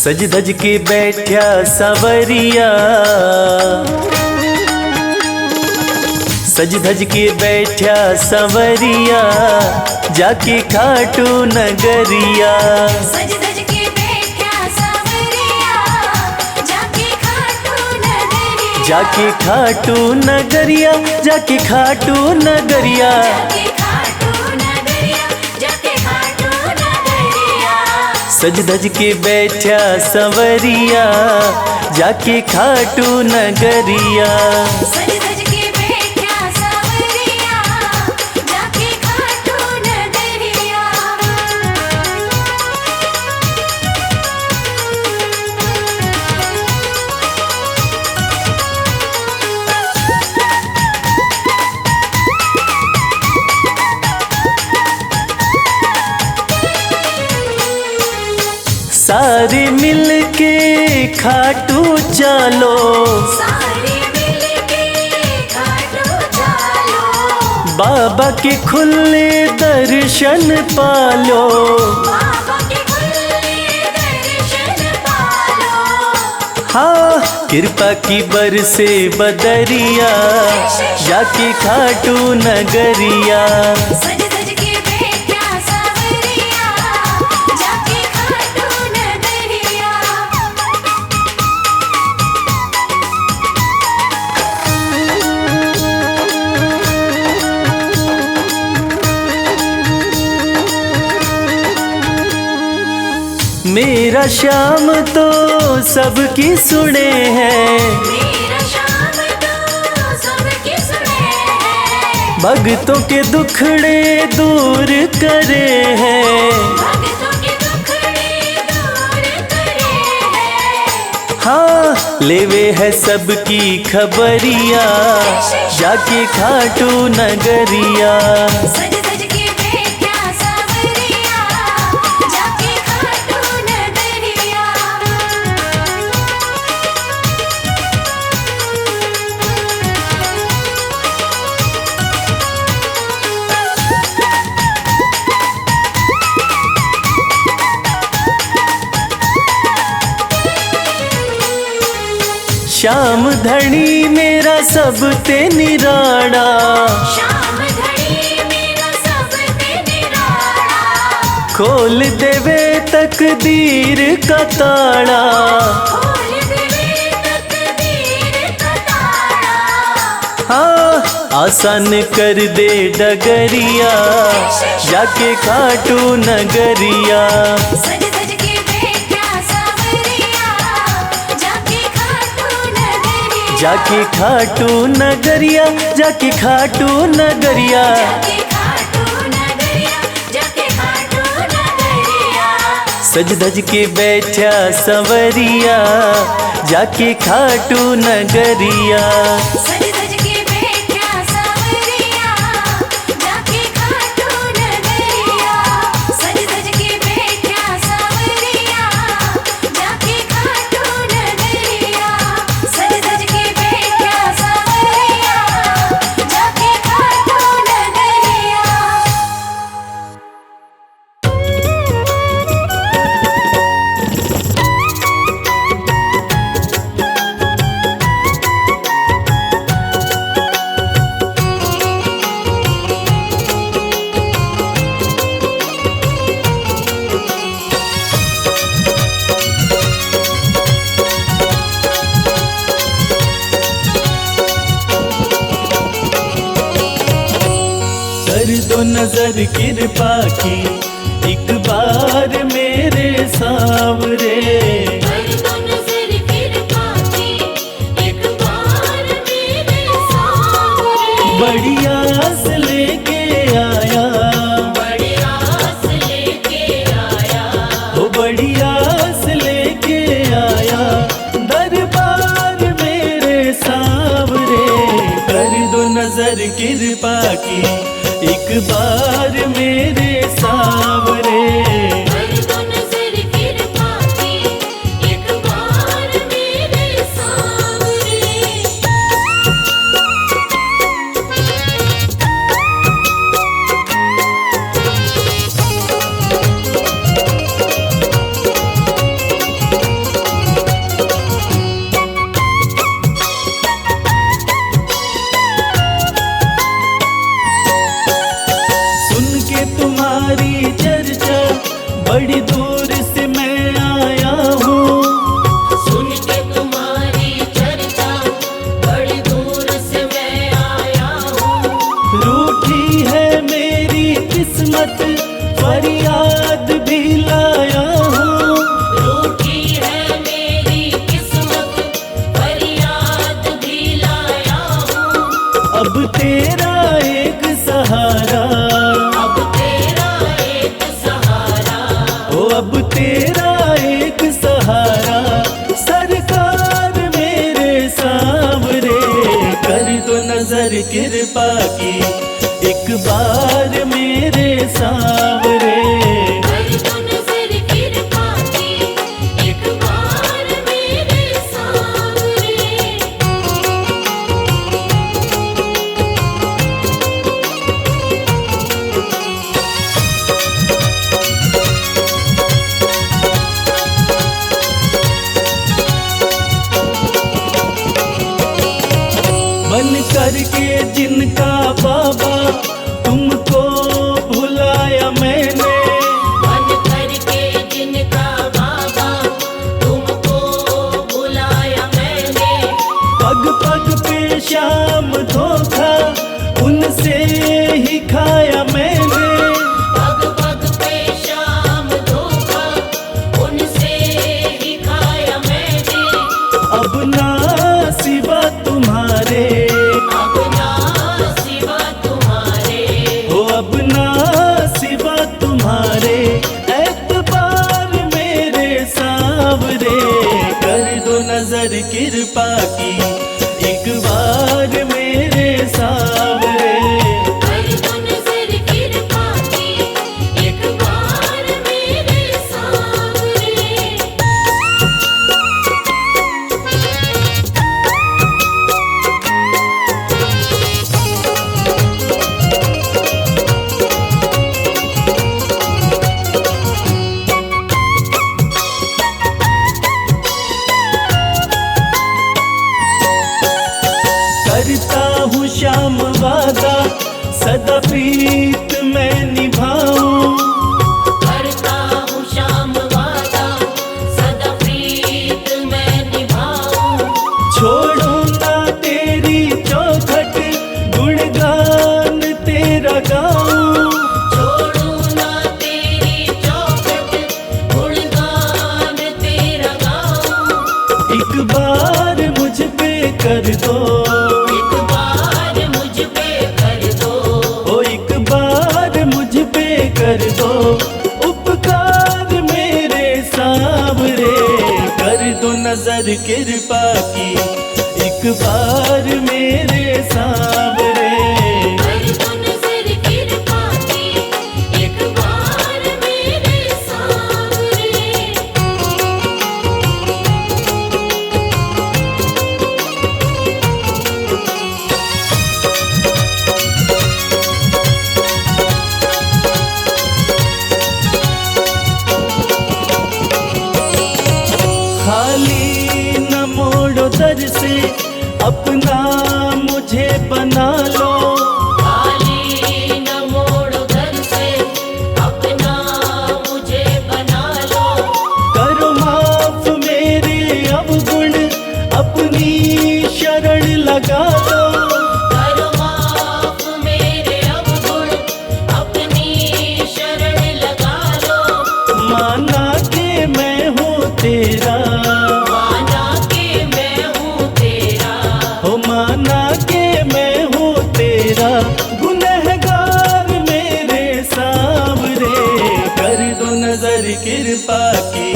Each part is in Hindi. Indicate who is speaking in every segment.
Speaker 1: सज धज के बैठा सवरिया, सज धज के बैठा सवरिया, जाके खाटू नगरिया।
Speaker 2: सज धज के बैठा सवरिया, जाके खाटू नगरिया।
Speaker 1: जाके खाटू नगरिया, जाके खाटू नगरिया।
Speaker 2: जाके खाटू नगरिया, जाके खाटू नगरिया।
Speaker 1: सज धज के बैठा सवरिया, जाके खाटू नगरिया।
Speaker 2: सज धज के बैठा सवरिया, जाके खाटू नगरिया।
Speaker 1: सारे मिल के खाटू चलो,
Speaker 2: सारे मिलके खाटू चलो।
Speaker 1: बाबा के खुले दर्शन पालो।
Speaker 2: बाबा के खुले दर्शन पालो।
Speaker 1: हाँ कृपा की बरसे बदरिया, जाके खाटू नगरिया।
Speaker 2: सज धज के बैठा सवरिया, जाके खाटू नगरिया।
Speaker 1: मेरा श्याम तो सबकी सुने हैं,
Speaker 2: मेरा श्याम तो सबकी सुने हैं।
Speaker 1: भक्तों के दुखड़े दूर करे हैं।
Speaker 2: भक्तों के दुखड़े दूर करे हैं।
Speaker 1: हाँ लेवे है सबकी खबरिया, जाके खाटू नगरिया।
Speaker 2: सज धज के बैठा सवरिया, जाके खाटू नगरिया।
Speaker 1: श्याम धनी मेरा सब ते निराड़ा,
Speaker 2: श्याम धनी मेरा सब ते निराला।
Speaker 1: खोल देवे तकदीर का ताड़ा।
Speaker 2: खोल देवे तकदीर का ताला।
Speaker 1: हाँ आसान कर दे डगरिया, जाके खाटू नगरिया।
Speaker 2: सज धज के बैठा सवरिया, जाके खाटू नगरिया।
Speaker 1: जाके खाटू नगरिया, जाके खाटू नगरिया।
Speaker 2: जाके खाटू नगरिया, जाके खाटू नगरिया।
Speaker 1: सज धज के बैठा सवरिया, जाके खाटू नगरिया।
Speaker 2: सज धज के बैठा सवरिया, जाके खाटू नगरिया। सज धज के बैठा सवरिया, जाके खाटू नगरिया। सज धज के बैठा सवरिया, जाके खाटू नगरिया।
Speaker 1: कर दो नजर कृपा की एक बार मेरे सावरे।
Speaker 2: कर दो नजर कृपा की, एक बार मेरे सावरे।
Speaker 1: बड़ी आस लेके आया,
Speaker 2: बड़ी आस लेके आया।
Speaker 1: वो बड़ी आस लेके आया, दरबार मेरे सावरे। कर दो नजर कृपा की एक बार मेरे सावरे। बड़ी दूर से मैं आया हूँ।
Speaker 2: सुन के तुम्हारी चर्चा बड़ी दूर से मैं आया हूँ।
Speaker 1: रूठी है मेरी किस्मत, फरियाद भी लाया हूँ।
Speaker 2: रूठी है मेरी किस्मत, फरियाद भी लाया हूँ।
Speaker 1: अब तेरा एक सहारा,
Speaker 2: अब तेरा एक सहारा,
Speaker 1: ओ अब तेरा एक सहारा, सरकार मेरे सांवरे, कर दो नजर कृपा की एक बार मेरे सांवरे।
Speaker 2: कर दो नजर कृपा की एक बार मेरे सांवरे।
Speaker 1: बन करके जिनका बाबा तुमको भुलाया मैंने,
Speaker 2: बन करके जिनका बाबा तुमको बुलाया मैंने।
Speaker 1: पग पग पे शाम धोखा उनसे ही खाया मैंने।
Speaker 2: पग पग पे शाम धोखा उनसे ही खाया मैंने।
Speaker 1: अब ना सिवा तुम्हारे,
Speaker 2: अब ना सिवा तुम्हारे,
Speaker 1: हो अब ना सिवा तुम्हारे, एतबार मेरे सांवरे, कर दो नजर कृपा की एक बार मेरे सांवरे।
Speaker 2: कर दो नजर कृपा की एक बार मेरे सांवरे।
Speaker 1: करता हूँ श्याम वादा, सदा प्रीत मैं निभाऊं।
Speaker 2: करता हूँ श्याम वादा, सदा प्रीत मैं निभाऊं।
Speaker 1: छोड़ो ना तेरी चौखट, गुणगान तेरा गाऊं।
Speaker 2: छोड़ू ना तेरी चौखट, गुणगान तेरा गाऊं।
Speaker 1: एक बार मुझ पे कर दो,
Speaker 2: एक बार मुझ पे कर दो,
Speaker 1: ओ एक बार मुझ पे कर दो उपकार मेरे सांवरे, कर दो नजर कृपा की एक बार मेरे सांवरे।
Speaker 2: कर दो नजर कृपा की एक बार मेरे सांवरे।
Speaker 1: खाली न मोड़ो दर से, अपना मुझे बना लो।
Speaker 2: खाली न मोड़ो दर से, अपना मुझे बना लो।
Speaker 1: करो माफ मेरे अवगुण, अपनी शरण लगा लो।
Speaker 2: करो माफ मेरे अवगुण, अपनी शरण लगा लो।
Speaker 1: माना कि मैं हूँ तेरा,
Speaker 2: माना कि मैं हूँ तेरा,
Speaker 1: हो माना कि मैं हूँ तेरा, गुनहगार मेरे सांवरे, कर दो नजर कृपा की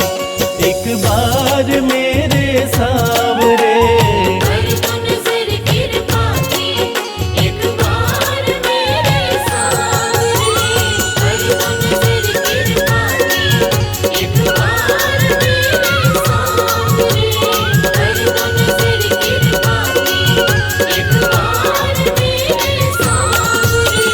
Speaker 1: एक बार मेरे सांवरे।
Speaker 2: कर दो नजर कृपा की एक बार मेरे सांवरे। कर दो नजर कृपा की एक बार मेरे सांवरे। कर दो नजर कृपा की एक बार मेरे सांवरे।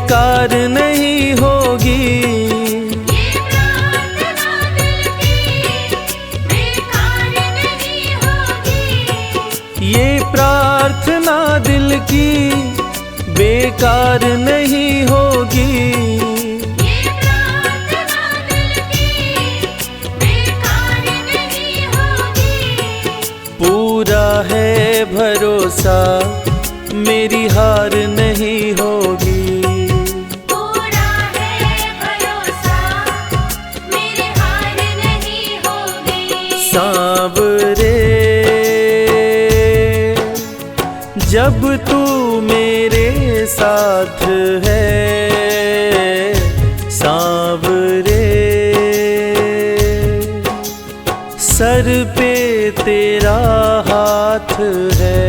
Speaker 1: बेकार नहीं होगी।
Speaker 2: ये प्रार्थना दिल की बेकार नहीं होगी।
Speaker 1: ये प्रार्थना दिल की बेकार नहीं होगी। पूरा है भरोसा मेरी हार नहीं होगी।
Speaker 2: पूरा है भरोसा मेरी हार नहीं होगी।
Speaker 1: सांवरे जब तू मेरे साथ है, सांवरे सर पे तेरा हाथ है।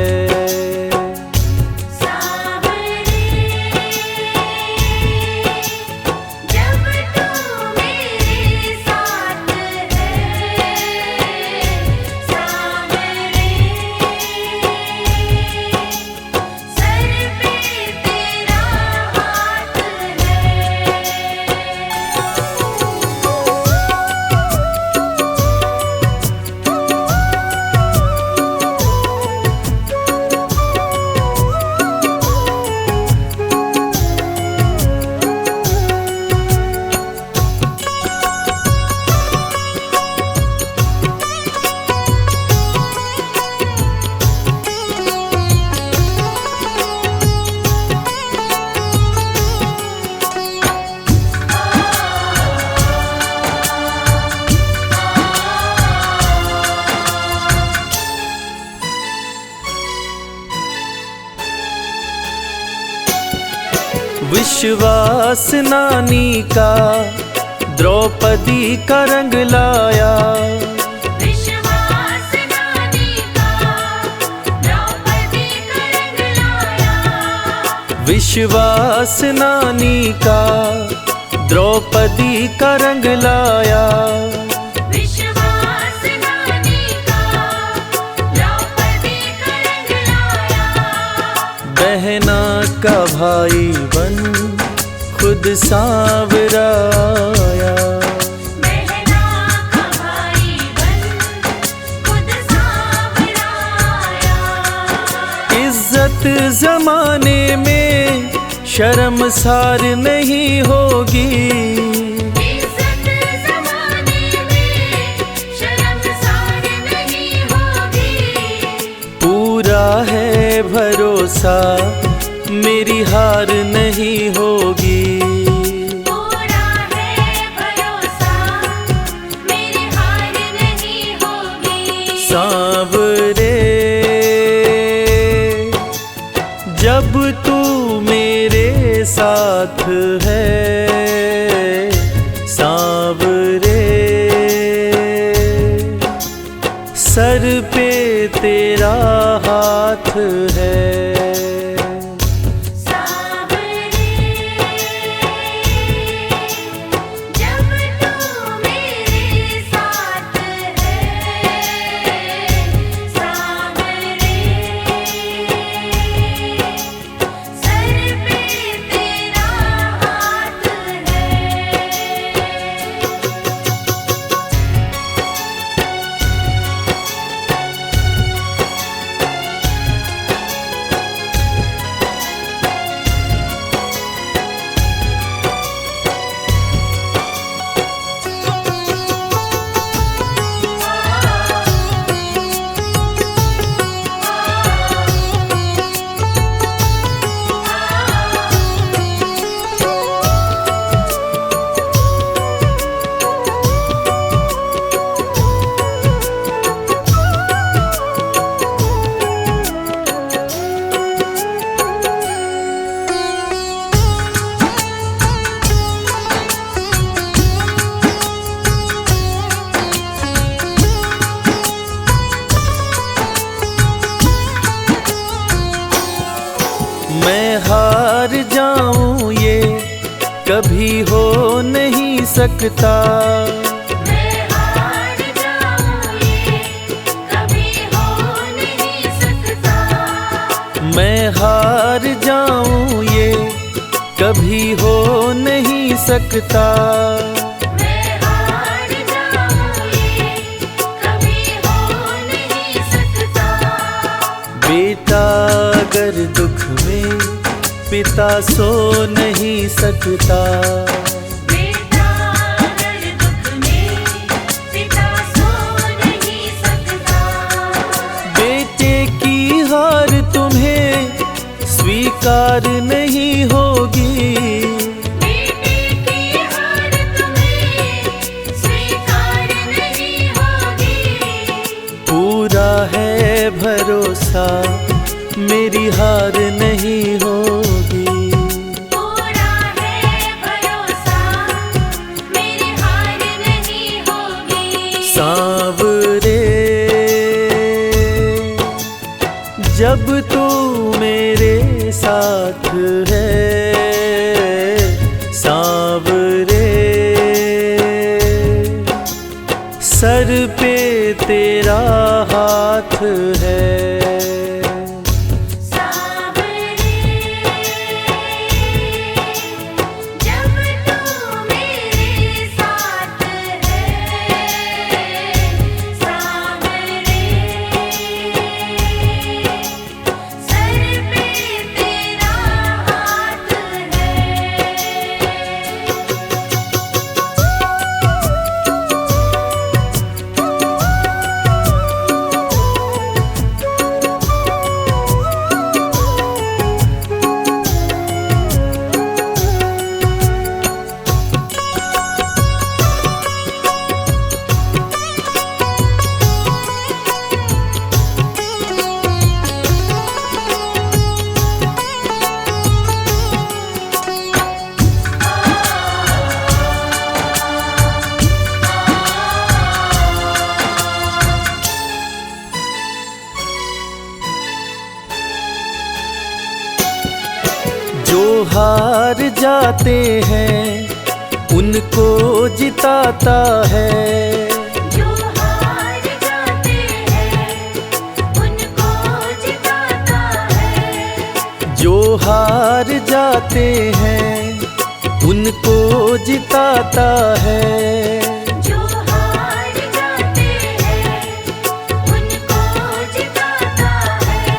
Speaker 1: विश्वास नानी का द्रौपदी का रंग लाया।
Speaker 2: विश्वास नानी का द्रौपदी का रंग लाया।
Speaker 1: विश्वास नानी का द्रौपदी का रंग लाया।
Speaker 2: विश्वास नानी का द्रौपदी का रंग लाया।
Speaker 1: बहना का भाई बन खुद सांवरा आया।
Speaker 2: बहना का भाई बन खुद सांवरा आया।
Speaker 1: इज्जत जमाने में शर्मसार नहीं होगी।
Speaker 2: इज्जत जमाने में शर्मसार नहीं होगी।
Speaker 1: पूरा है भरोसा मेरी हार नहीं होगी।
Speaker 2: पूरा है भरोसा मेरी हार नहीं होगी।
Speaker 1: सांवरे जब तू मेरे साथ है, सांवरे सर पे तेरा हाथ है। मैं हार जाऊं ये कभी हो नहीं सकता।
Speaker 2: मैं हार जाऊं ये कभी हो नहीं सकता।
Speaker 1: मैं हार जाऊं ये कभी हो नहीं सकता।
Speaker 2: मैं हार जाऊं ये कभी हो नहीं सकता।
Speaker 1: बेटा अगर दुख में पिता सो नहीं सकता।
Speaker 2: बेटा अगर दुख में पिता सो नहीं सकता।
Speaker 1: बेटे की हार तुम्हें स्वीकार नहीं होगी।
Speaker 2: बेटे की हार तुम्हें स्वीकार नहीं होगी।
Speaker 1: पूरा है भरोसा मेरी हार नहीं होगी।
Speaker 2: पूरा है भरोसा मेरी हार नहीं होगी।
Speaker 1: सांवरे जब तू मेरे साथ है, सांवरे सर पे तेरा हाथ है।
Speaker 2: सांवरे जब तू मेरे साथ है। सांवरे सर पे तेरा हाथ है।
Speaker 1: जो हार जाते हैं उनको जिताता है।
Speaker 2: जो हार जाते हैं उनको जिताता है।
Speaker 1: जो हार जाते हैं उनको जिताता है।
Speaker 2: जो हार जाते हैं उनको जिताता है।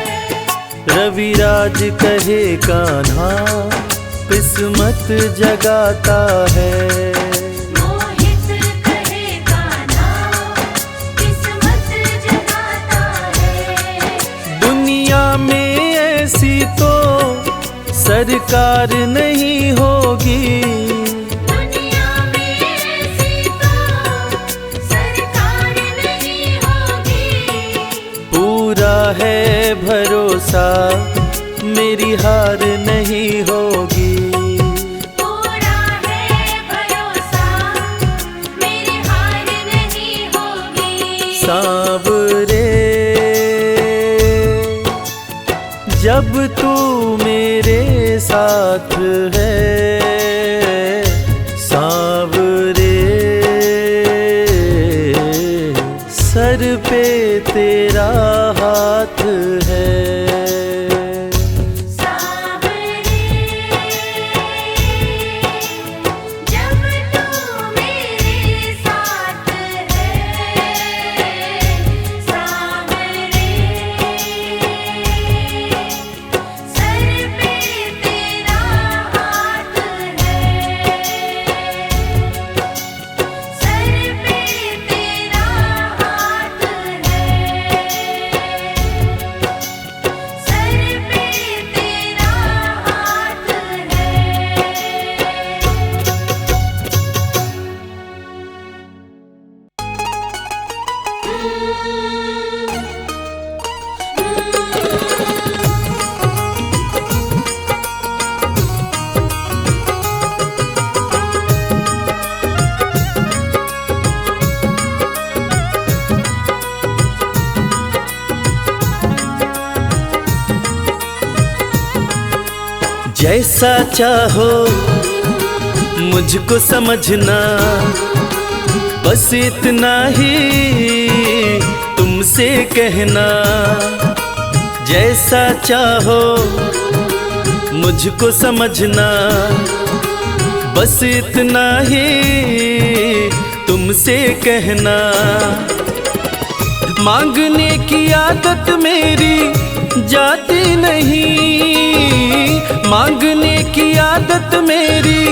Speaker 1: रविराज कहे कान्हा किस्मत जगाता है।
Speaker 2: मोहित कहे कान्हा किस्मत जगाता है।
Speaker 1: दुनिया में ऐसी तो सरकार नहीं होगी।
Speaker 2: दुनिया में ऐसी तो सरकार नहीं होगी।
Speaker 1: पूरा है भरोसा मेरी हार नहीं होगी।
Speaker 2: पूरा है भरोसा मेरी हार नहीं होगी।
Speaker 1: सांवरे जब तू मेरे साथ है, सांवरे सर पे तेरा हाथ है।
Speaker 2: सांवरे जब तू मेरे साथ है। सांवरे सर पे तेरा हाथ है। सर पे तेरा हाथ है। सर पे तेरा हाथ
Speaker 1: जैसा चाहो मुझको समझना, बस इतना ही तुमसे कहना। जैसा चाहो मुझको समझना, बस इतना ही तुमसे कहना। मांगने की आदत मेरी जाती नहीं, मांगने की आदत मेरी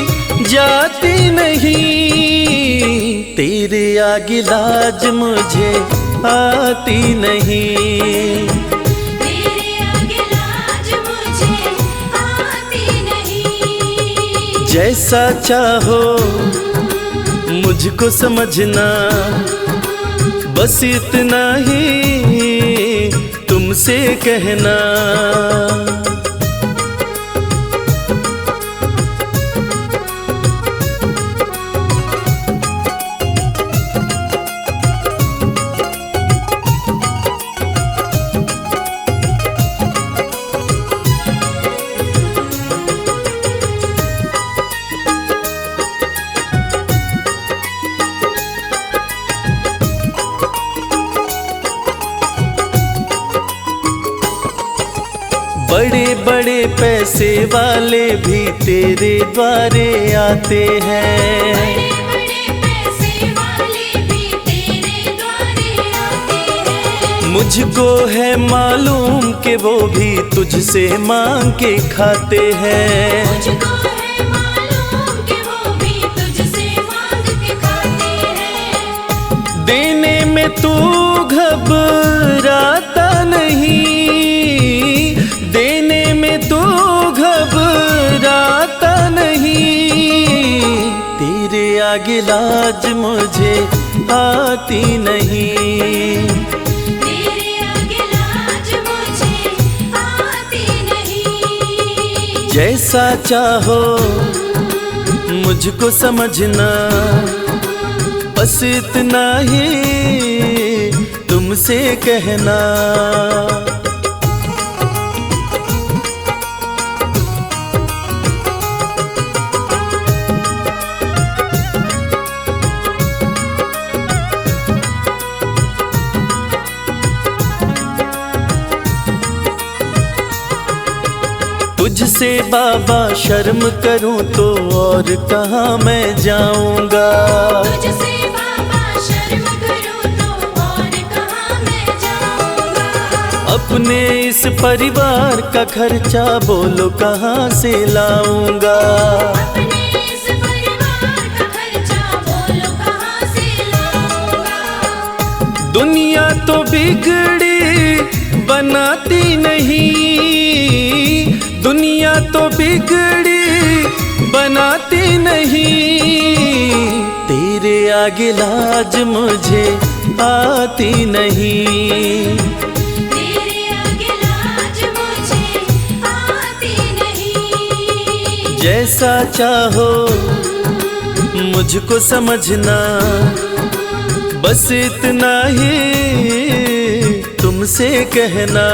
Speaker 1: जाती नहीं। तेरे आगे लाज मुझे आती नहीं,
Speaker 2: तेरे आगे लाज मुझे आती नहीं।
Speaker 1: जैसा चाहो मुझको समझना, बस इतना ही तुमसे कहना। बड़े बड़े पैसे वाले भी तेरे द्वारे आते हैं,
Speaker 2: बड़े पैसे वाले भी तेरे द्वारे आते हैं।
Speaker 1: मुझको है मालूम कि वो भी तुझसे मांग के खाते हैं।
Speaker 2: मुझको है मालूम कि वो भी तुझसे मांग के खाते हैं।
Speaker 1: देने में तू घबराता नहीं, देने में तू घबराता नहीं। तेरे आगे लाज मुझे आती नहीं,
Speaker 2: तेरे आगे लाज मुझे आती नहीं।
Speaker 1: जैसा चाहो मुझको समझना, बस इतना ही तुमसे कहना। तुझसे बाबा शर्म करूं तो और कहाँ मैं जाऊंगा।
Speaker 2: तुझसे बाबा शर्म करूं तो और कहाँ मैं जाऊंगा।
Speaker 1: अपने इस परिवार का खर्चा बोलो कहाँ से लाऊंगा।
Speaker 2: अपने इस परिवार का खर्चा बोलो कहाँ से लाऊंगा।
Speaker 1: दुनिया तो बिगड़ी बनाती नहीं, दुनिया तो बिगड़ी बनाती नहीं। तेरे आगे लाज मुझे आती नहीं,
Speaker 2: तेरे आगे लाज मुझे आती नहीं।
Speaker 1: जैसा चाहो मुझको समझना, बस इतना ही तुमसे कहना।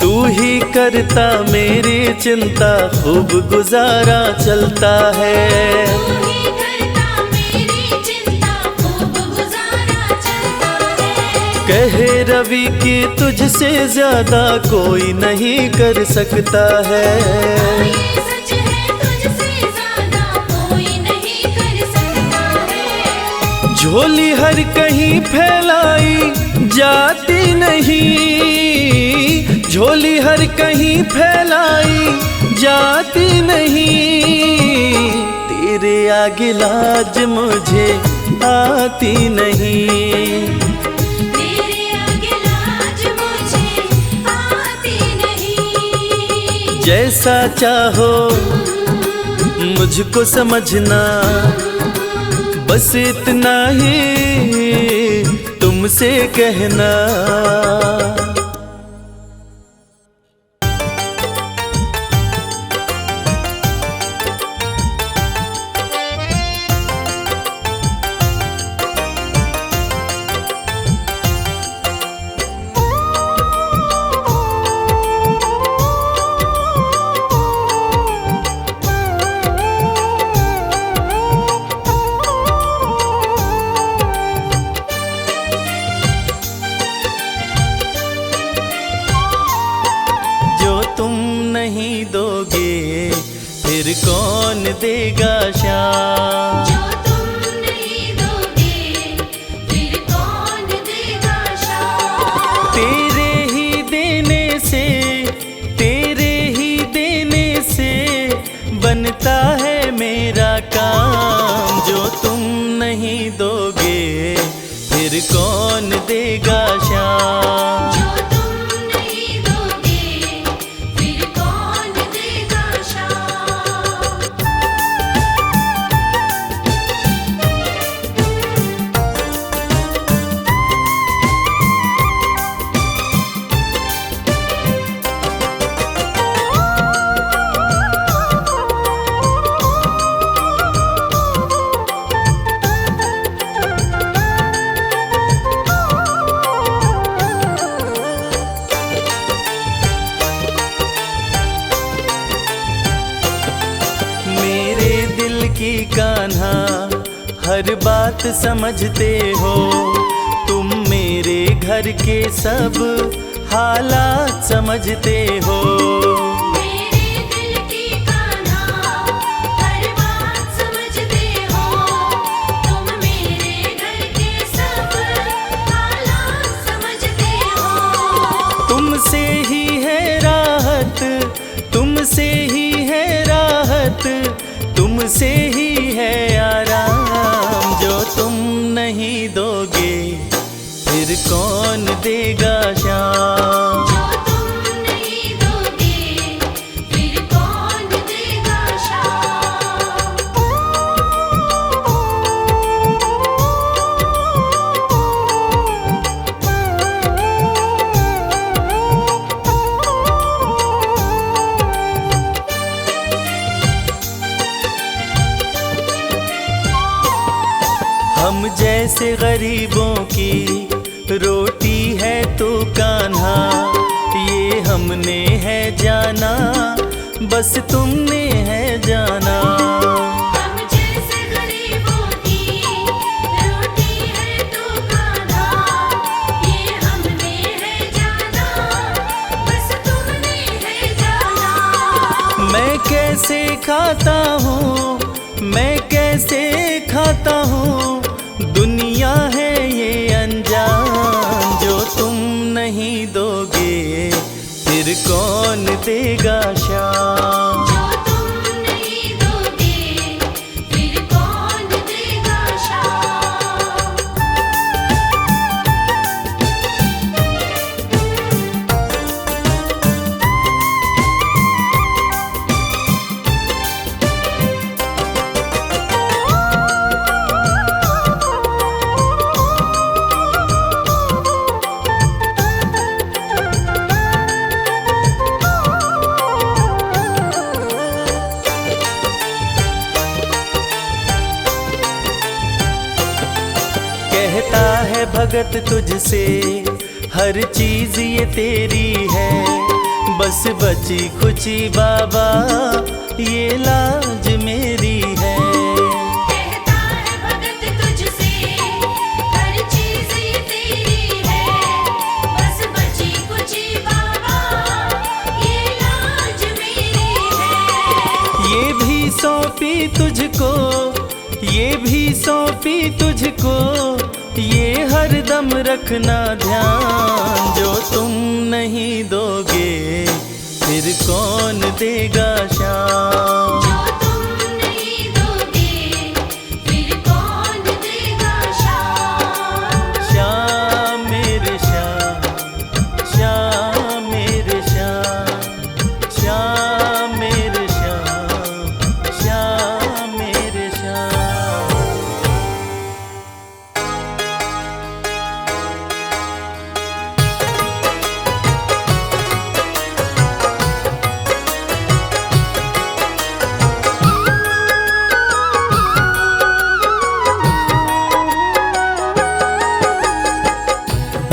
Speaker 1: तू ही करता मेरी चिंता, खूब गुजारा चलता है।
Speaker 2: तू ही करता मेरी चिंता, खूब गुजारा चलता है।
Speaker 1: कहे रवि कि तुझसे ज्यादा कोई नहीं कर सकता है।
Speaker 2: ये सच है, तुझसे ज्यादा कोई नहीं कर सकता है।
Speaker 1: झोली हर कहीं फैलाई जाती नहीं, झोली हर कहीं फैलाई जाती नहीं। तेरे आगे लाज मुझे आती नहीं,
Speaker 2: तेरे आगे लाज मुझे आती नहीं।
Speaker 1: जैसा चाहो मुझको समझना, बस इतना ही तुमसे कहना। कान्हा हर बात समझते हो, तुम मेरे घर के सब हालात समझते हो।
Speaker 2: मेरे दिल की कान्हा हर बात समझते हो, तुम मेरे घर के सब हालात समझते हो।
Speaker 1: तुमसे ही है राहत, तुमसे ही है राहत, तुमसे ही है आराम। जो तुम नहीं दोगे फिर कौन देगा शाम।
Speaker 2: जो तुम नहीं दोगे फिर कौन देगा शाम।
Speaker 1: हम जैसे गरीबों की रोटी है तो कान्हा, ये हमने है जाना, बस तुमने है जाना।
Speaker 2: हम जैसे गरीबों की रोटी है तो कान्हा, ये हमने है जाना, बस तुमने है जाना।
Speaker 1: मैं कैसे खाता हूँ, मैं कैसे खाता हूँ, दुनिया है ये अनजान। जो तुम नहीं दोगे फिर कौन देगा शाम।
Speaker 2: जो तुम नहीं दोगे फिर कौन देगा शाम।
Speaker 1: कहता है भगत तुझसे हर चीज ये तेरी है, बस बची खुची बाबा ये लाज मेरी है।
Speaker 2: कहता है भगत तुझसे हर चीज ये तेरी है, बस बची कुची बाबा ये लाज मेरी है।
Speaker 1: ये भी सौंपी तुझको, ये भी सौंपी तुझको, ये हर दम रखना ध्यान। जो तुम नहीं दोगे फिर कौन देगा शाम।
Speaker 2: जो तुम नहीं दोगे फिर कौन देगा शाम।
Speaker 1: श्याम मेरे श्याम, श्याम मेरे श्याम, श्याम मेरे श्याम, श्याम मेरे श्याम।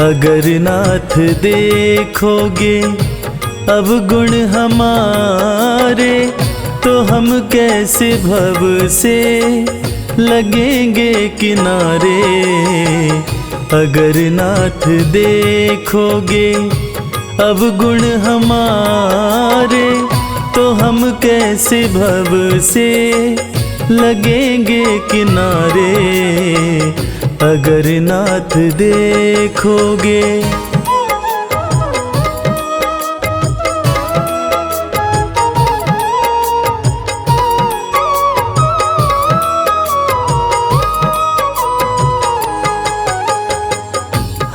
Speaker 1: अगर नाथ देखोगे अब गुण हमारे, तो हम कैसे भव से लगेंगे किनारे। अगर नाथ देखोगे अब गुण हमारे, तो हम कैसे भव से लगेंगे किनारे। अगर नाथ देखोगे।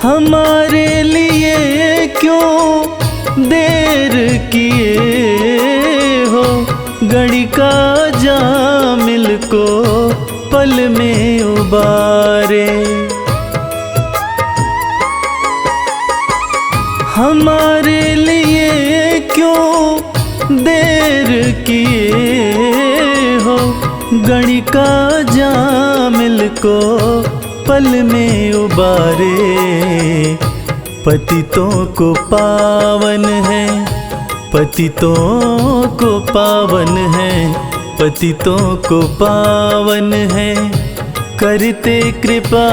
Speaker 1: हमारे लिए क्यों देर किए हो, घड़ी का जामिल को पल में उबारे। हमारे लिए क्यों देर किए हो, घड़ी का जामिल को पल में उबारे। पतितों को पावन है, पतितों को पावन है, पतितों को पावन है करते कृपा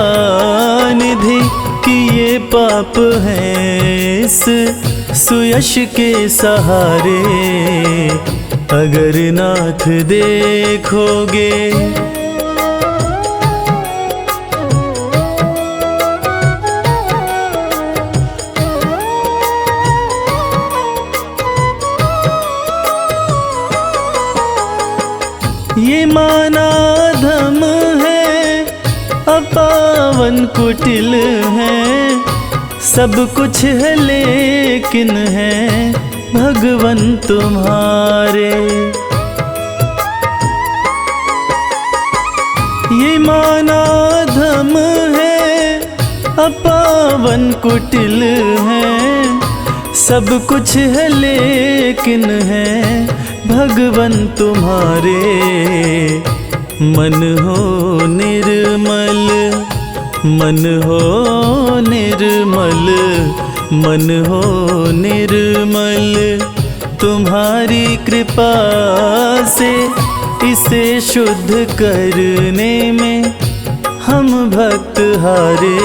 Speaker 1: निधि, कि ये पाप हैं इस सुयश के सहारे। अगर नाथ देखोगे ये माना धम है, अपावन कुटिल है, सब कुछ है लेकिन है भगवन तुम्हारे। ये माना धम है, अपावन कुटिल है, सब कुछ है लेकिन है भगवन तुम्हारे। मन हो निर्मल, मन हो निर्मल, मन हो निर्मल, तुम्हारी कृपा से इसे शुद्ध करने में हम भक्त हारे।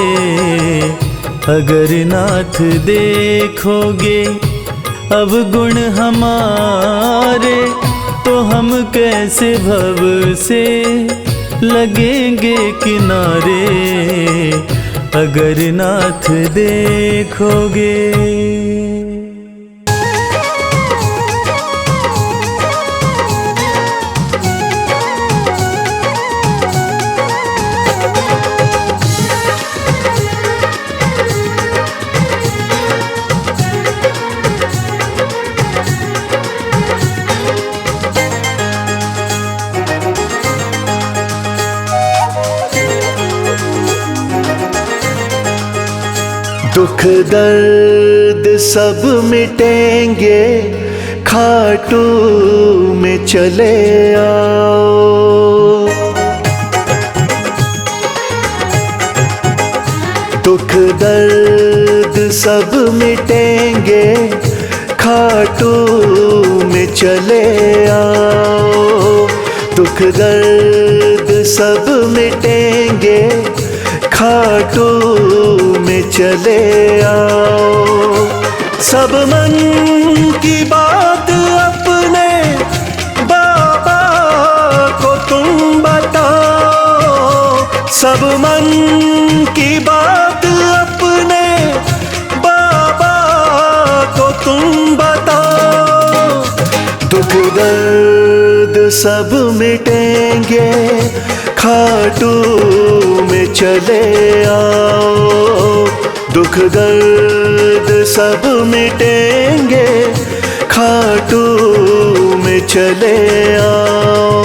Speaker 1: अगर नाथ देखोगे अब गुण हमारे, तो हम कैसे भव से लगेंगे किनारे। अगर नाथ देखोगे
Speaker 3: दुख दर्द सब मिटेंगे, खाटू में चले आओ। दुख दर्द सब मिटेंगे, खाटू में चले आओ। दुख दर्द सब मिटेंगे, खाटू में चले आओ। सब मन की बात अपने बाबा को तुम बताओ। सब मन की बात अपने बाबा को तुम बताओ। दुख दर्द सब मिटेंगे, खाटू में चले आओ। दुख दर्द सब मिटेंगे, खाटू में चले आओ।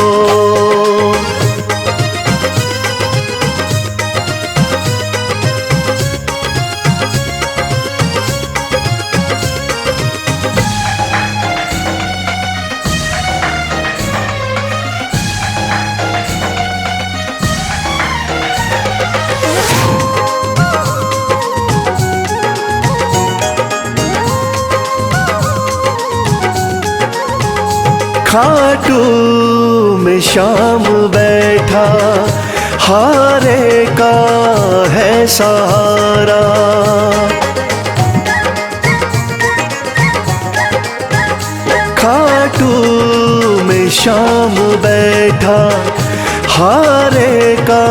Speaker 3: खाटू में शाम बैठा, हारे का है सहारा। खाटू में शाम बैठा, हारे का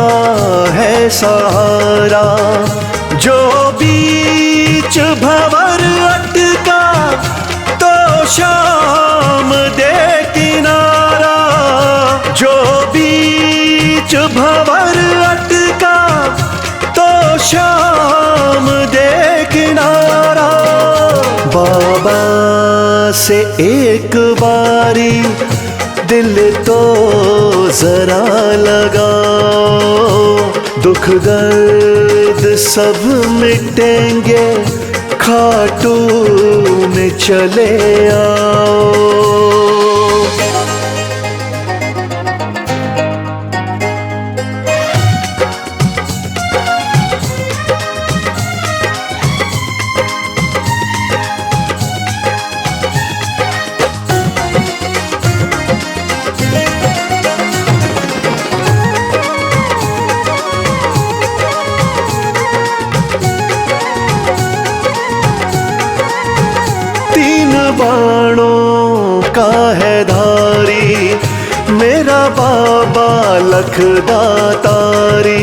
Speaker 3: है सहारा। जो बीच भंवर अटका, तो शाम दे किनारा। जो बीच भंवर अटका, तो शाम दे किनारा। बाबा से एक बारी दिल तो जरा लगाओ। दुख दर्द सब मिटेंगे, खाटू में चले आओ। का है धारी, मेरा बाबा लखदातारी।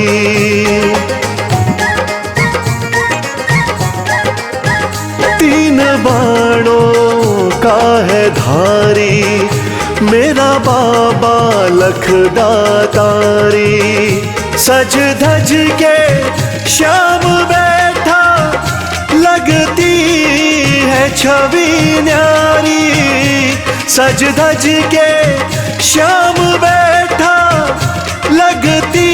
Speaker 3: तीन बाणों का है धारी, मेरा बाबा लखदातारी। सज धज के श्याम बैठा, लगती है छवि न्यारी। सज धज के श्याम बैठा, लगती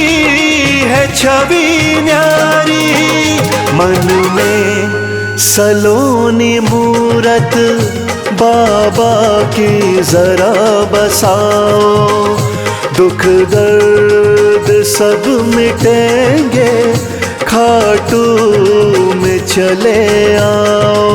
Speaker 3: है छवि न्यारी। मन में सलोनी मूरत बाबा की जरा बसाओ, दुख दर्द सब मिटेंगे, खाटू में चले आओ।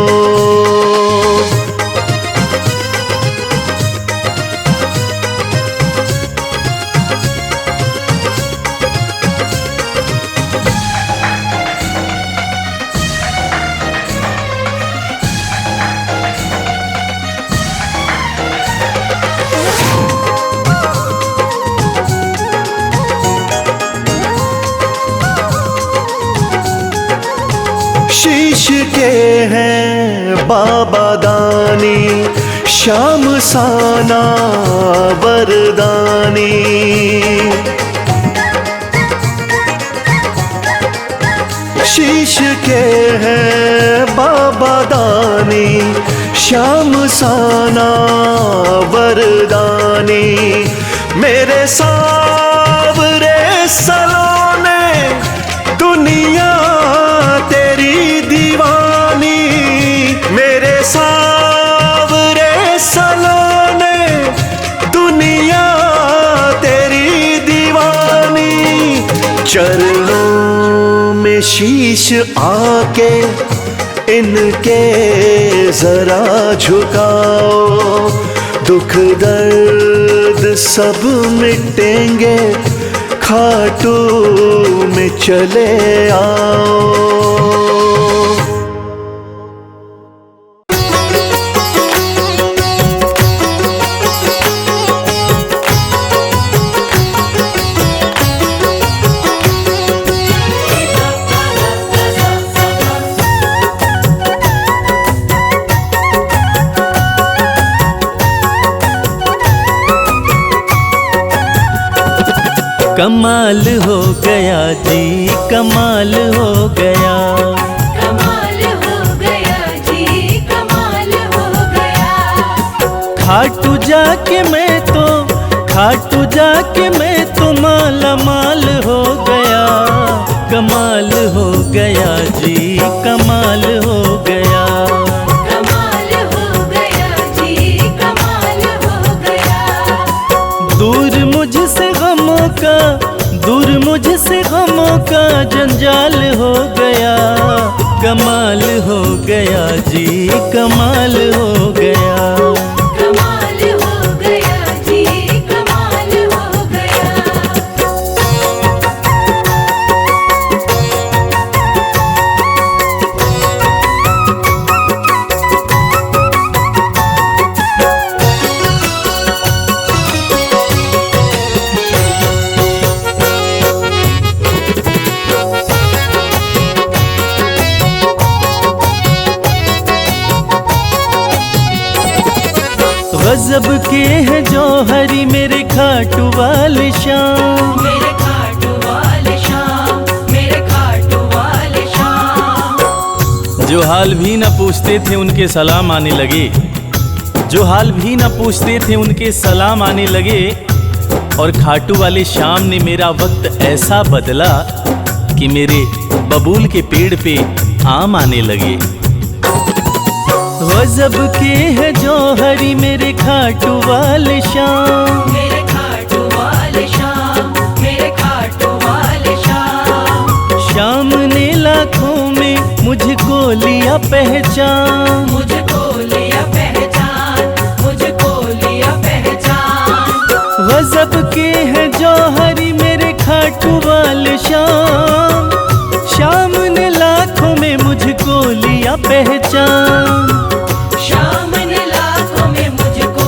Speaker 3: शीश के हैं बाबा दानी, श्याम साना वरदानी। शीश के हैं बाबा दानी, श्याम साना वरदानी। मेरे सावरे सलोने, दुनिया तेरी दीवानी। मेरे सावरे सलोने, दुनिया तेरी दीवानी। चरणों में शीश आके इनके जरा झुकाओ, दुख दर्द सब मिटेंगे, खाटू में चले आओ।
Speaker 1: कमाल हो गया जी, कमाल हो गया।
Speaker 2: कमाल हो गया जी, कमाल हो गया।
Speaker 1: खाटू जाके मैं तो माला माल हो गया। कमाल हो गया जी, कमाल हो गया।
Speaker 2: कमाल हो गया जी, कमाल हो गया।
Speaker 1: दूर मुझसे गमों का जंजाल हो गया। कमाल हो गया जी, कमाल हो गया।
Speaker 2: कमाल हो गया जी, कमाल हो गया।
Speaker 1: गजब के हैं जौहरी मेरे खाटू वाले श्याम।
Speaker 2: मेरे खाटू वाले श्याम, मेरे खाटू वाले श्याम।
Speaker 1: जो हाल भी न पूछते थे उनके सलाम आने लगे, जो हाल भी न पूछते थे उनके सलाम आने लगे। और खाटू वाले श्याम ने मेरा वक्त ऐसा बदला कि मेरे बबूल के पेड़ पे आम आने लगे। गजब के हैं जौहरी मेरे खाटू वाले श्याम।
Speaker 2: मेरे खाटू वाले श्याम, मेरे खाटू वाले श्याम।
Speaker 1: श्याम ने लाखों में मुझको लिया पहचान।
Speaker 2: मुझको लिया पहचान, मुझको लिया पहचान।
Speaker 1: गजब के हैं जौहरी मेरे खाटू वाले श्याम। श्याम ने लाखों में मुझको लिया पहचान।
Speaker 2: श्याम ने लाखों में मुझको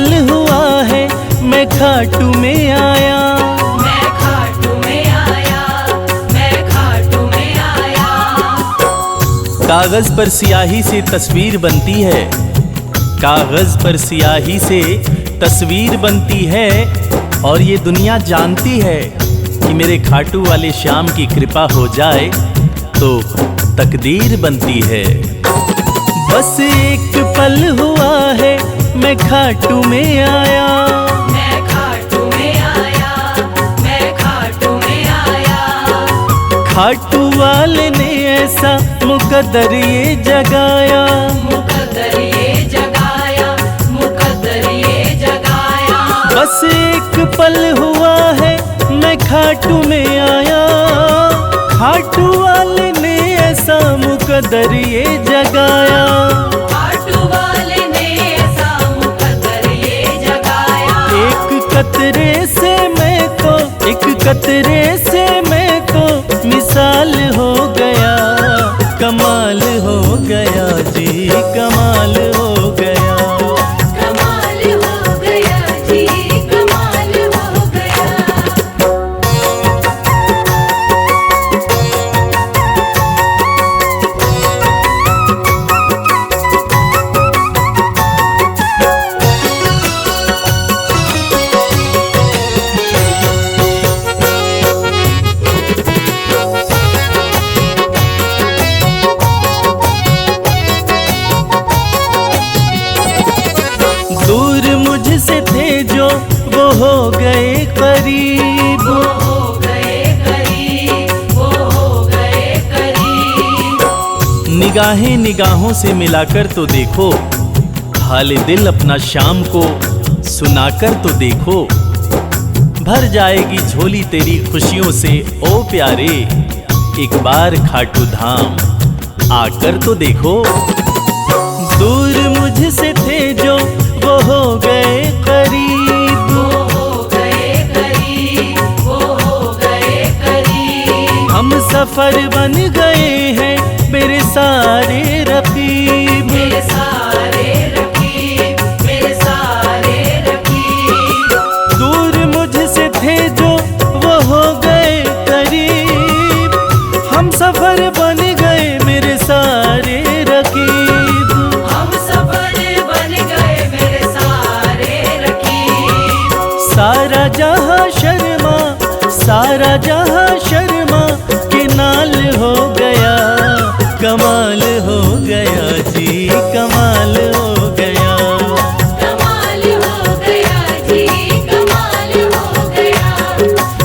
Speaker 1: पल हुआ है मैं खाटू में आया।
Speaker 2: मैं खाटू में आया, मैं खाटू में आया।
Speaker 1: कागज पर स्याही से तस्वीर बनती है, कागज पर स्याही से तस्वीर बनती है, और ये दुनिया जानती है कि मेरे खाटू वाले श्याम की कृपा हो जाए तो तकदीर बनती है। बस एक पल हुआ है मैं खाटू में आया।
Speaker 2: मैं खाटू में आया, मैं खाटू में आया।
Speaker 1: खाटू वाले ने ऐसा मुकद्दर ये जगाया,
Speaker 2: मुकद्दर ये जगाया, मुकद्दर ये जगाया।
Speaker 1: बस एक पल हुआ है मैं खाटू में आया। खाटू वाले ने ऐसा मुकद्दर ये जगाया।
Speaker 2: खाटू वाले ने ऐसा मुकद्दर ये जगाया।
Speaker 1: एक कतरे से मैं तो, एक कतरे से मैं तो मिसाल हो गया। कमाल हो गया जी, कमाल हो गया।
Speaker 2: कमाल हो गया जी, कमाल हो गया।
Speaker 1: दूर मुझसे थे जो वो हो गए करीब।
Speaker 2: वो हो गए करीब, वो हो गए करीब।
Speaker 1: निगाहें निगाहों से मिलाकर तो देखो, हाल दिल अपना शाम को सुनाकर तो देखो। भर जाएगी झोली तेरी खुशियों से ओ प्यारे, एक बार खाटू धाम आकर तो देखो। दूर मुझसे थे जो वो हो गए करीब।
Speaker 2: वो हो गए करीब, वो हो गए करीब।
Speaker 1: हम सफर बन गए हैं मेरे सारे रकीब।
Speaker 2: मेरे सारे रकीब, मेरे सारे रकीब।
Speaker 1: दूर मुझसे थे जो वो हो गए करीब। हम सफर बन गए मेरे सारे रकीब।
Speaker 2: हम सफर बन गए मेरे सारे रकीब।
Speaker 1: सारा जहां शर्मा, सारा जहां शर्मा के नाल हो गया। कमाल हो गया जी, कमाल हो गया।
Speaker 2: कमाल हो गया जी, कमाल हो गया।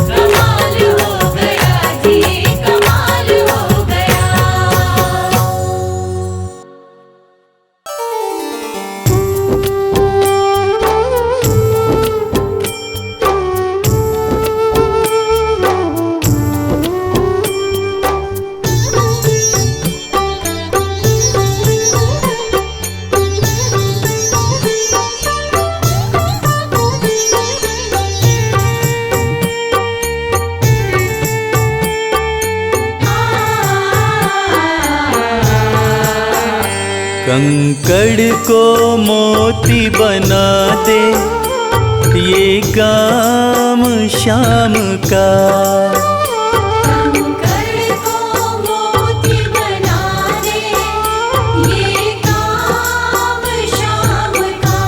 Speaker 2: कमाल हो गया जी, कमाल हो गया।
Speaker 1: कंकड़ को मोती बना दे ये काम शाम का।
Speaker 2: कंकड़ को मोती बना दे ये काम शाम का।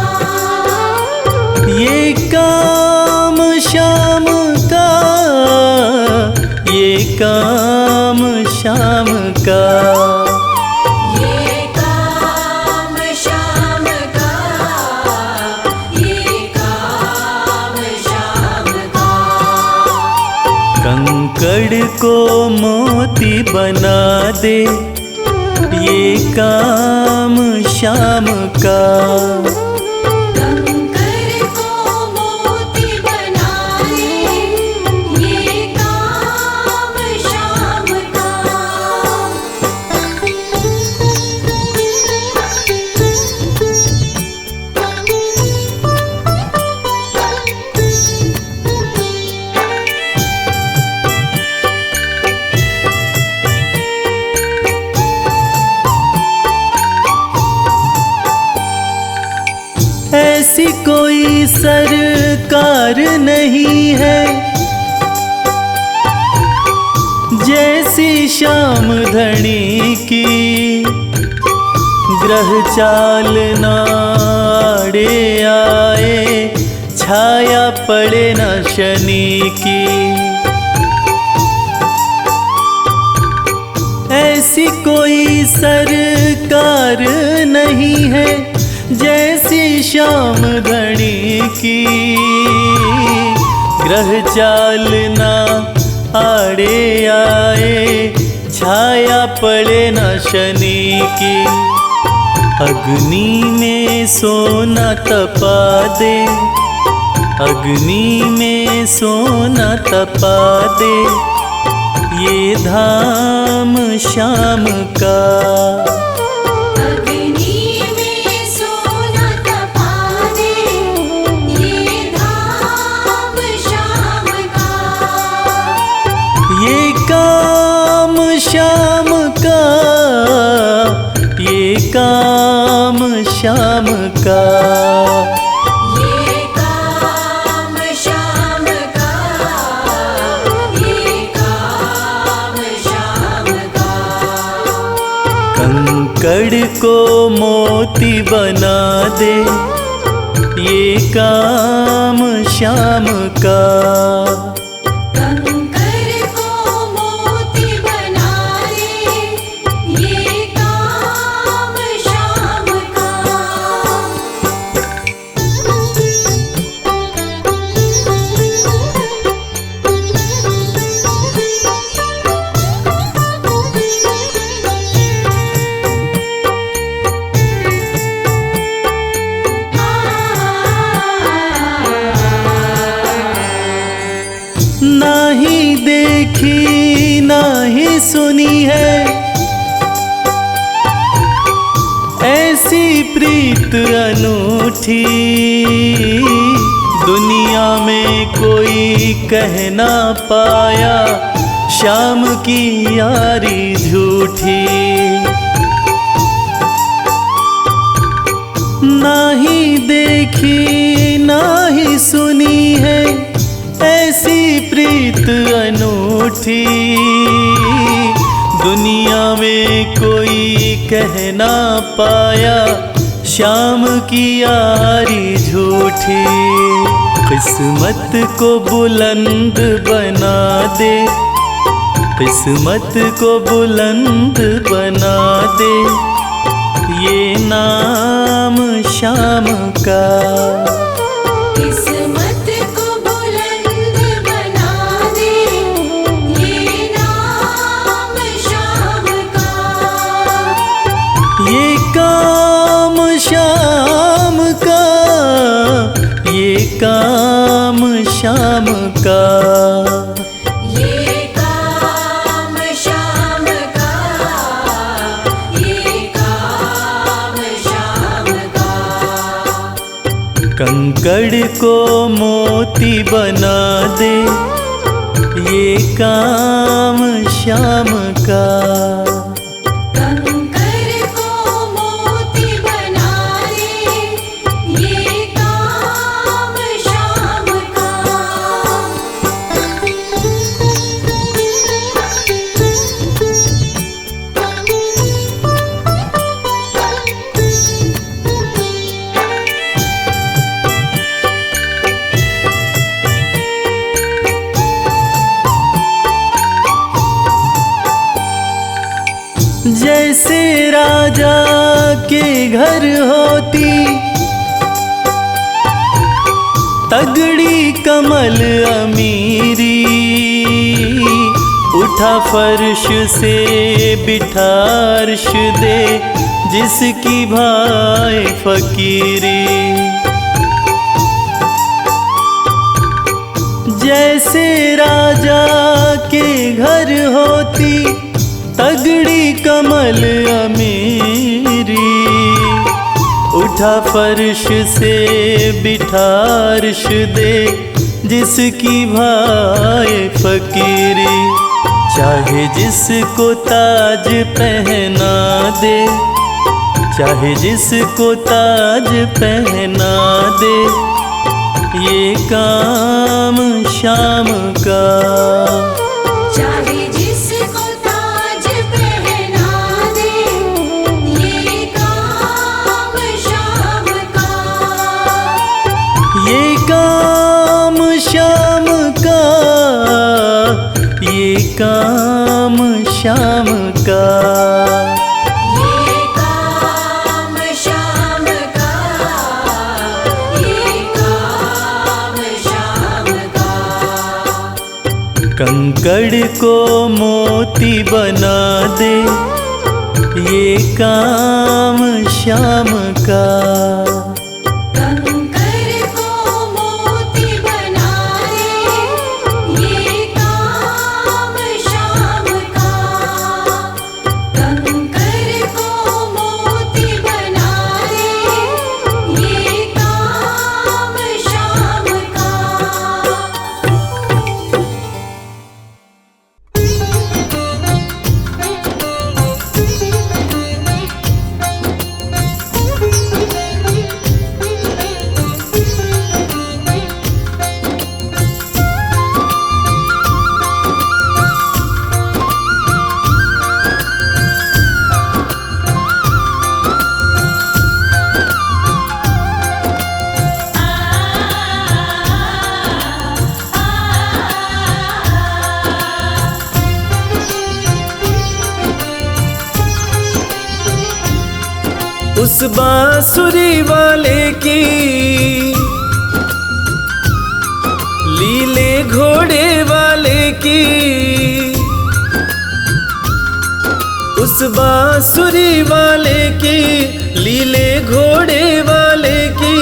Speaker 1: ये काम शाम का, ये काम शाम का।
Speaker 2: ये काम शाम का, ये काम शाम का।
Speaker 1: कंकड़ को मोती बना दे ये काम शाम का।
Speaker 2: कंकड़ को मोती बना दे ये काम शाम का।
Speaker 1: सरकार नहीं है जैसी श्याम धनी की, ग्रह चाल नाड़े आए छाया पड़े न शनि की। ऐसी कोई सरकार नहीं है जैसी श्याम धनी की, ग्रह चाल ना आड़े आए छाया पड़े न शनि की। अग्नि में सोना तपा दे, अग्नि में सोना तपा दे, ये धाम श्याम का।
Speaker 2: अग्नि में सोना तपा दे, ये धाम श्याम का।
Speaker 1: ये काम श्याम का, ये काम श्याम का।
Speaker 2: ये काम श्याम का, ये काम श्याम का।
Speaker 1: कंकड़ को मोती बना दे, ये काम श्याम का।
Speaker 2: कंकर को मोती बना दे, ये काम श्याम का।
Speaker 1: नाही देखी नाही सुनी है ऐसी प्रीत अनूठी, दुनिया में कोई कह ना पाया श्याम की यारी झूठी। नाही देखी नाही सुनी है ऐसी प्रीत अनूठी, दुनिया में कोई कह ना पाया श्याम की यारी झूठी। किस्मत को बुलंद बना दे, किस्मत को बुलंद बना दे, ये नाम श्याम का।
Speaker 2: किस्मत को बुलंद बना दे, ये नाम श्याम का।
Speaker 1: ये काम श्याम का, ये काम श्याम का।
Speaker 2: ये काम श्याम का, ये काम श्याम का।
Speaker 1: कंकड़ को मोती बना दे, ये काम श्याम का।
Speaker 2: कंकर को मोती बना दे, ये काम श्याम का। जैसे राजा के घर होती तगड़ी कमल अमीरी, उठा फर्श से बिठा अर्श दे जिसकी भाई फकीरी। जैसे राजा के घर होती तगड़ी कमल अमीरी, उठा फर्श से बिठा अर्श दे जिसकी भाई फकीरी। चाहे जिसको ताज पहना दे, चाहे जिसको ताज पहना दे,
Speaker 1: ये काम शाम का।
Speaker 2: चाहे जिसको ताज पहना दे, ये काम शाम का।
Speaker 1: ये काम शाम का, ये काम शाम का।
Speaker 2: ये काम शाम का, ये काम शाम का।
Speaker 1: कंकड़ को मोती बना दे, ये काम शाम का।
Speaker 2: कंकर को मोती बना दे, ये काम शाम का। कंकर को मोती बना दे, ये काम शाम का।
Speaker 1: उस बांसुरी वाले की लीले घोड़े वाले की, उस बांसुरी वाले की लीले घोड़े वाले की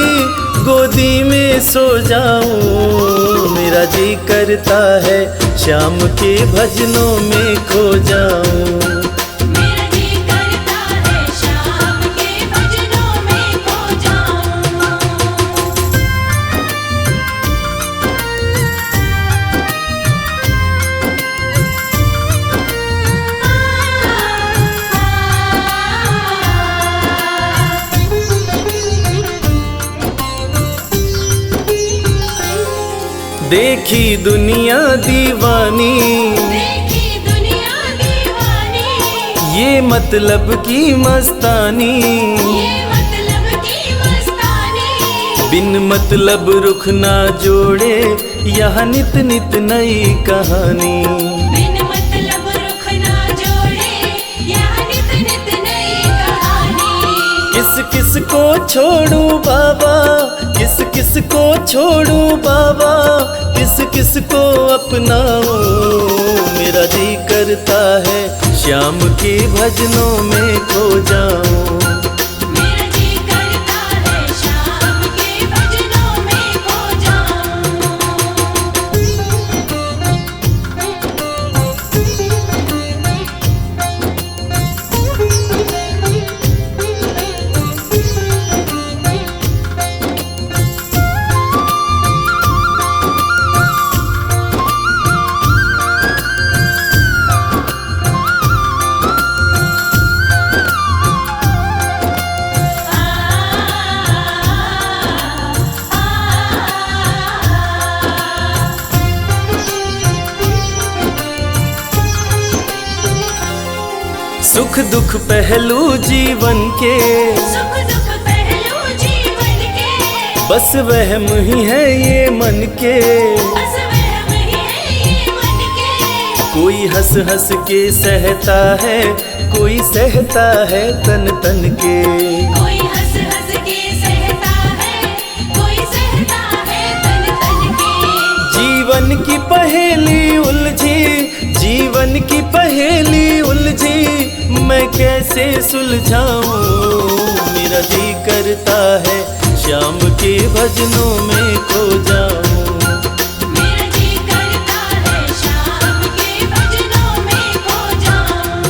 Speaker 1: गोदी में सो जाऊं। मेरा जी करता है शाम के भजनों में खो जाऊं।
Speaker 2: मेरा जी करता है शाम के भजनों में खो जाऊं।
Speaker 1: देखी दुनिया दीवानी,
Speaker 2: देखी दुनिया दीवानी,
Speaker 1: ये मतलब की मस्तानी।
Speaker 2: ये मतलब की मस्तानी।
Speaker 1: बिन मतलब रुख ना जोड़े, यहाँ नित नित नई कहानी।
Speaker 2: बिन मतलब रुख ना जोड़े, यहाँ नित नित नई कहानी।
Speaker 1: किस किस को छोड़ूं बाबा, किस किस को छोड़ूं बाबा, किस किस को अपनाऊं। मेरा जी करता है शाम के भजनों में खो जाऊं।
Speaker 2: मेरा जी करता है शाम के भजनों में खो जाऊं।
Speaker 1: सुख दुख पहलू जीवन के,
Speaker 2: सुख दुख पहलू जीवन के,
Speaker 1: बस वहम ही है ये मन के।
Speaker 2: बस वहम ही है ये मन के।
Speaker 1: कोई हंस हंस के सहता है, कोई सहता है तन तन के।
Speaker 2: कोई हंस हंस के सहता है, कोई सहता है तन तन के।
Speaker 1: जीवन की पहेली उलझी, जीवन की पहेली उलझी, मैं कैसे सुलझाऊं। मेरा जी करता है शाम के भजनों में खो जाऊं।
Speaker 2: मेरा जी करता है शाम के भजनों में खो जाऊं।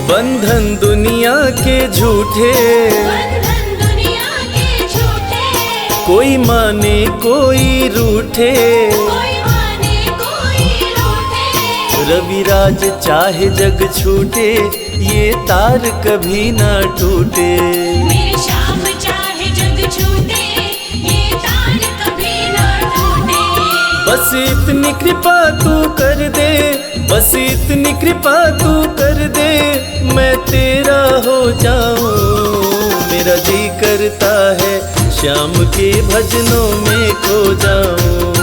Speaker 1: बंधन दुनिया के झूठे,
Speaker 2: बंधन दुनिया के
Speaker 1: कोई माने कोई रूठे,
Speaker 2: कोई माने कोई रूठे।
Speaker 1: रविराज चाहे जग छूटे, ये तार कभी ना टूटे।
Speaker 2: मेरे श्याम चाहे जग छूटे, ये तार कभी ना टूटे।
Speaker 1: बस इतनी कृपा तू कर दे, बस इतनी कृपा तू कर दे, मैं तेरा हो जाऊं। मेरा जी करता है श्याम के भजनों में खो जाऊं।